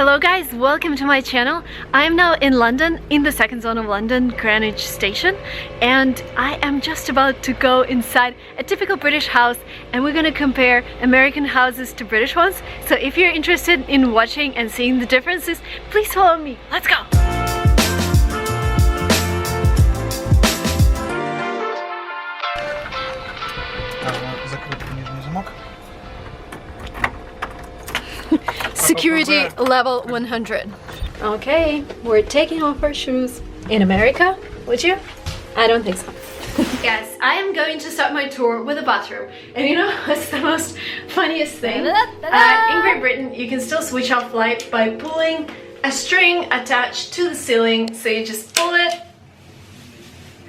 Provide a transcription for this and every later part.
Hello guys, welcome to my channel. I am now in London, in the second zone of London, Greenwich Station, and I am just about to go inside a typical British house and we're gonna compare American houses to British ones. So if you're interested in watching and seeing the differences, please follow me. Let's go! Security level 100. Okay, we're taking off our shoes. In America, would you? I don't think so. Guys, I am going to start my tour with a bathroom. And you know what's the most funniest thing? In Great Britain, you can still switch off light by pulling a string attached to the ceiling. So you just pull it.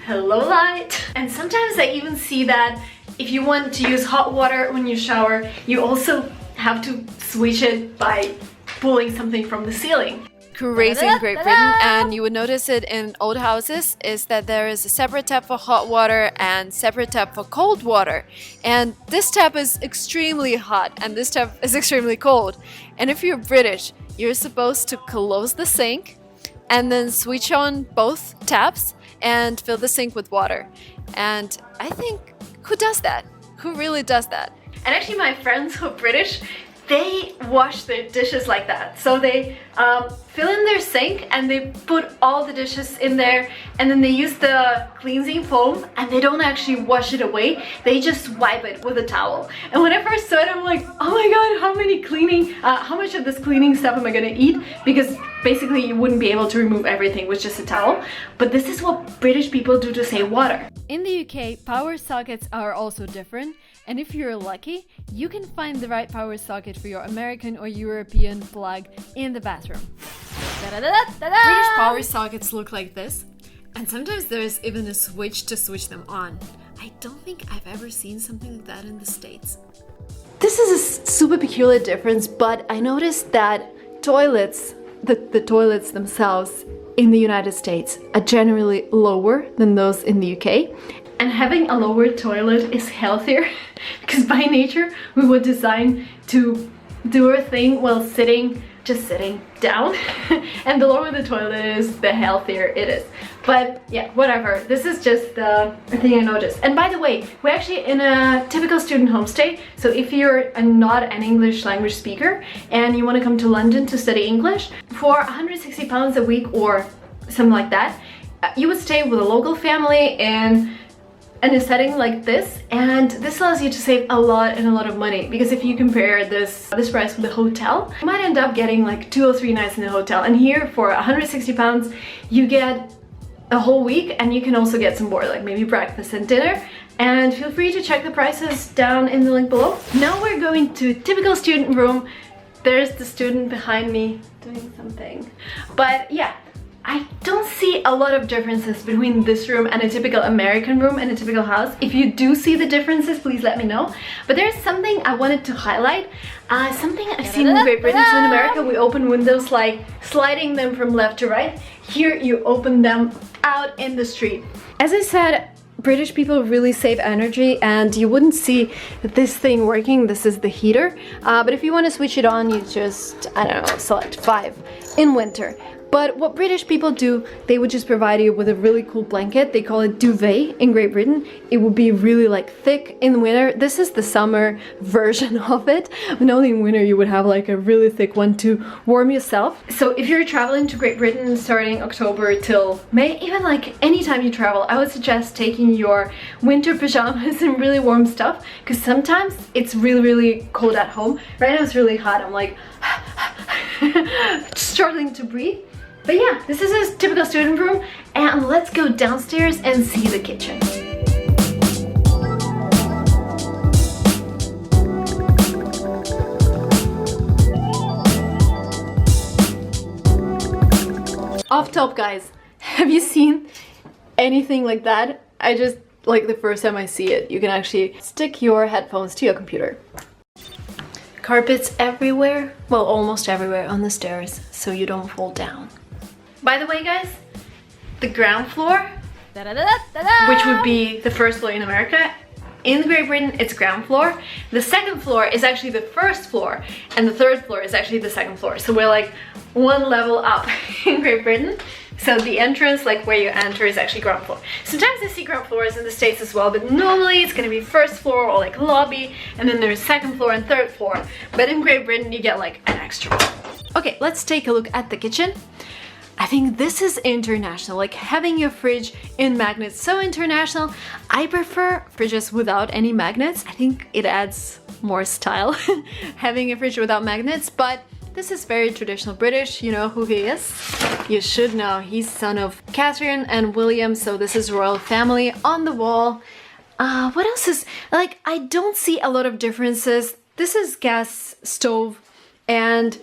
Hello light. And sometimes I even see that if you want to use hot water when you shower, you also have to switch it by pulling something from the ceiling. Crazy in Great Britain, and you would notice it in old houses, is that there is a separate tap for hot water and separate tap for cold water. And this tap is extremely hot and this tap is extremely cold. And if you're British, you're supposed to close the sink and then switch on both taps and fill the sink with water. And I think, who does that? Who really does that? And actually my friends who are British, they wash their dishes like that. So they fill in their sink and they put all the dishes in there, and then they use the cleansing foam and they don't actually wash it away. They just wipe it with a towel. And when I first saw it, I'm like, oh my god, how much of this cleaning stuff am I gonna eat? Because basically you wouldn't be able to remove everything with just a towel. But this is what British people do to save water. In the UK, power sockets are also different. And if you're lucky, you can find the right power socket for your American or European plug in the bathroom. British power sockets look like this, and sometimes there's even a switch to switch them on. I don't think I've ever seen something like that in the States. This is a super peculiar difference, but I noticed that toilets, the toilets themselves in the United States are generally lower than those in the UK. And having a lower toilet is healthier because by nature we were designed to do our thing while just sitting down. And the lower the toilet is, the healthier it is. But yeah, whatever. This is just the thing I noticed. And by the way, we're actually in a typical student homestay. So if you're not an English language speaker and you want to come to London to study English, for £160 a week or something like that, you would stay with a local family in a setting like this, and this allows you to save a lot of money, because if you compare this price with a hotel, you might end up getting like 2 or 3 nights in a hotel, and here for £160 you get a whole week, and you can also get some more, like maybe breakfast and dinner. And feel free to check the prices down in the link below. Now we're going to typical student room. There's the student behind me doing something, but yeah, I don't see a lot of differences between this room and a typical American room and a typical house. If you do see the differences, please let me know. But there's something I wanted to highlight. Something I've seen in Great Britain. So in America, we open windows like sliding them from left to right. Here, you open them out in the street. As I said, British people really save energy, and you wouldn't see this thing working. This is the heater. But if you want to switch it on, you just, I don't know, select 5 in winter. But what British people do, they would just provide you with a really cool blanket. They call it duvet in Great Britain. It would be really like thick in winter. This is the summer version of it. But only in winter you would have like a really thick one to warm yourself. So if you're traveling to Great Britain starting October till May, even like anytime you travel, I would suggest taking your winter pajamas and really warm stuff, because sometimes it's really cold at home. Right now it's really hot. I'm like struggling to breathe. But yeah, this is a typical student room, and let's go downstairs and see the kitchen. Off top, guys, have you seen anything like that? I just, like, the first time I see it, you can actually stick your headphones to your computer. Carpets everywhere, well, almost everywhere on the stairs, so you don't fall down. By the way, guys, the ground floor, which would be the first floor in America, in Great Britain, it's ground floor. The second floor is actually the first floor, and the third floor is actually the second floor. So we're like one level up in Great Britain. So the entrance, like where you enter, is actually ground floor. Sometimes I see ground floors in the States as well, but normally it's gonna be first floor or like lobby, and then there's second floor and third floor. But in Great Britain, you get like an extra. Okay, let's take a look at the kitchen. I think this is international, like having your fridge in magnets, so international. I prefer fridges without any magnets. I think it adds more style, having a fridge without magnets, but this is very traditional British. You know who he is? You should know. He's son of Catherine and William, so this is royal family on the wall. What else is, like, I don't see a lot of differences. This is gas stove, and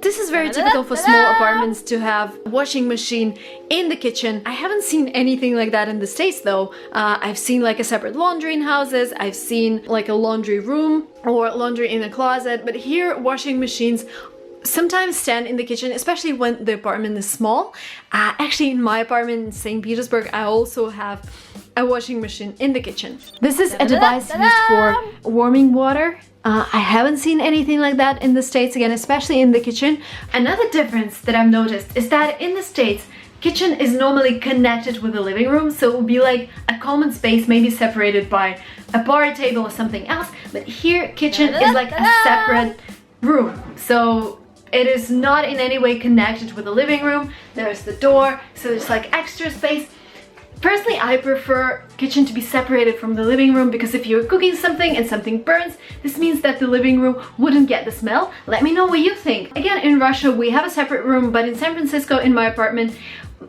this is very typical for small apartments to have a washing machine in the kitchen. I haven't seen anything like that in the States though. I've seen like a separate laundry in houses. I've seen like a laundry room or laundry in a closet, but here washing machines sometimes stand in the kitchen, especially when the apartment is small. Actually, in my apartment in St. Petersburg, I also have a washing machine in the kitchen. This is a device used for warming water. I haven't seen anything like that in the States, again, especially in the kitchen. Another difference that I've noticed is that in the States, kitchen is normally connected with the living room, so it will be like a common space, maybe separated by a bar table or something else. But here, kitchen is like a separate room. So it is not in any way connected with the living room. There's the door, so there's like extra space. Personally, I prefer kitchen to be separated from the living room, because if you're cooking something and something burns, this means that the living room wouldn't get the smell. Let me know what you think. Again, in Russia, we have a separate room, but in San Francisco, in my apartment,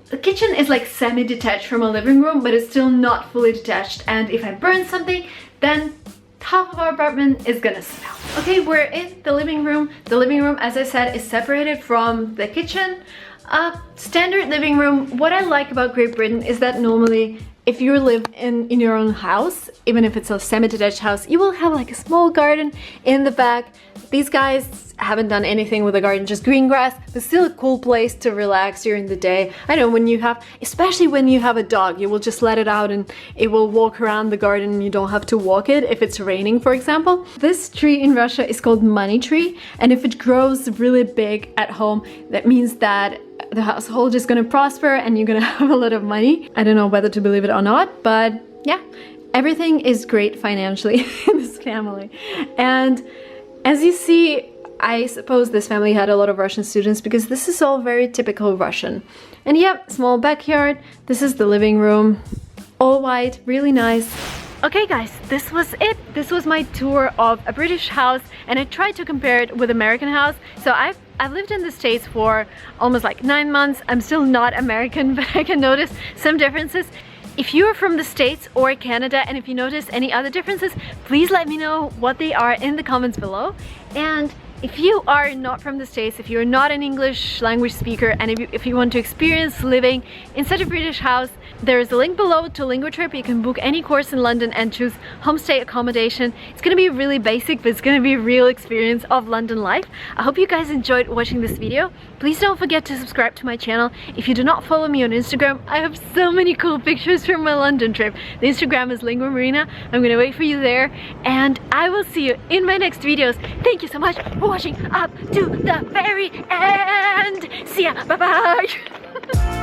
the kitchen is like semi-detached from a living room, but it's still not fully detached. And if I burn something, then half of our apartment is gonna smell. Okay, we're in the living room. The living room, as I said, is separated from the kitchen. Standard living room. What I like about Great Britain is that normally if you live in your own house, even if it's a semi-detached house, you will have like a small garden in the back. These guys haven't done anything with the garden, just green grass, but still a cool place to relax during the day. I know when you have, especially when you have a dog, you will just let it out and it will walk around the garden and you don't have to walk it if it's raining, for example. This tree in Russia is called money tree, and if it grows really big at home, that means that the household is gonna prosper and you're gonna have a lot of money. I don't know whether to believe it or not, but yeah, everything is great financially in this family. And as you see, I suppose this family had a lot of Russian students, because this is all very typical Russian. And yep, small backyard. This is the living room, all white, really nice. Okay guys, this was it. This was my tour of a British house, and I tried to compare it with American house. So I've lived in the States for almost like 9 months. I'm still not American, but I can notice some differences. If you are from the States or Canada, and if you notice any other differences, please let me know what they are in the comments below. And if you are not from the States, if you're not an English language speaker, and if you want to experience living in such a British house, there is a link below to Linguatrip. You can book any course in London and choose homestay accommodation. It's gonna be really basic, but it's gonna be a real experience of London life. I hope you guys enjoyed watching this video. Please don't forget to subscribe to my channel. If you do not follow me on Instagram, I have so many cool pictures from my London trip. The Instagram is Lingua Marina. I'm gonna wait for you there, and I will see you in my next videos. Thank you so much for watching up to the very end. See ya, bye bye.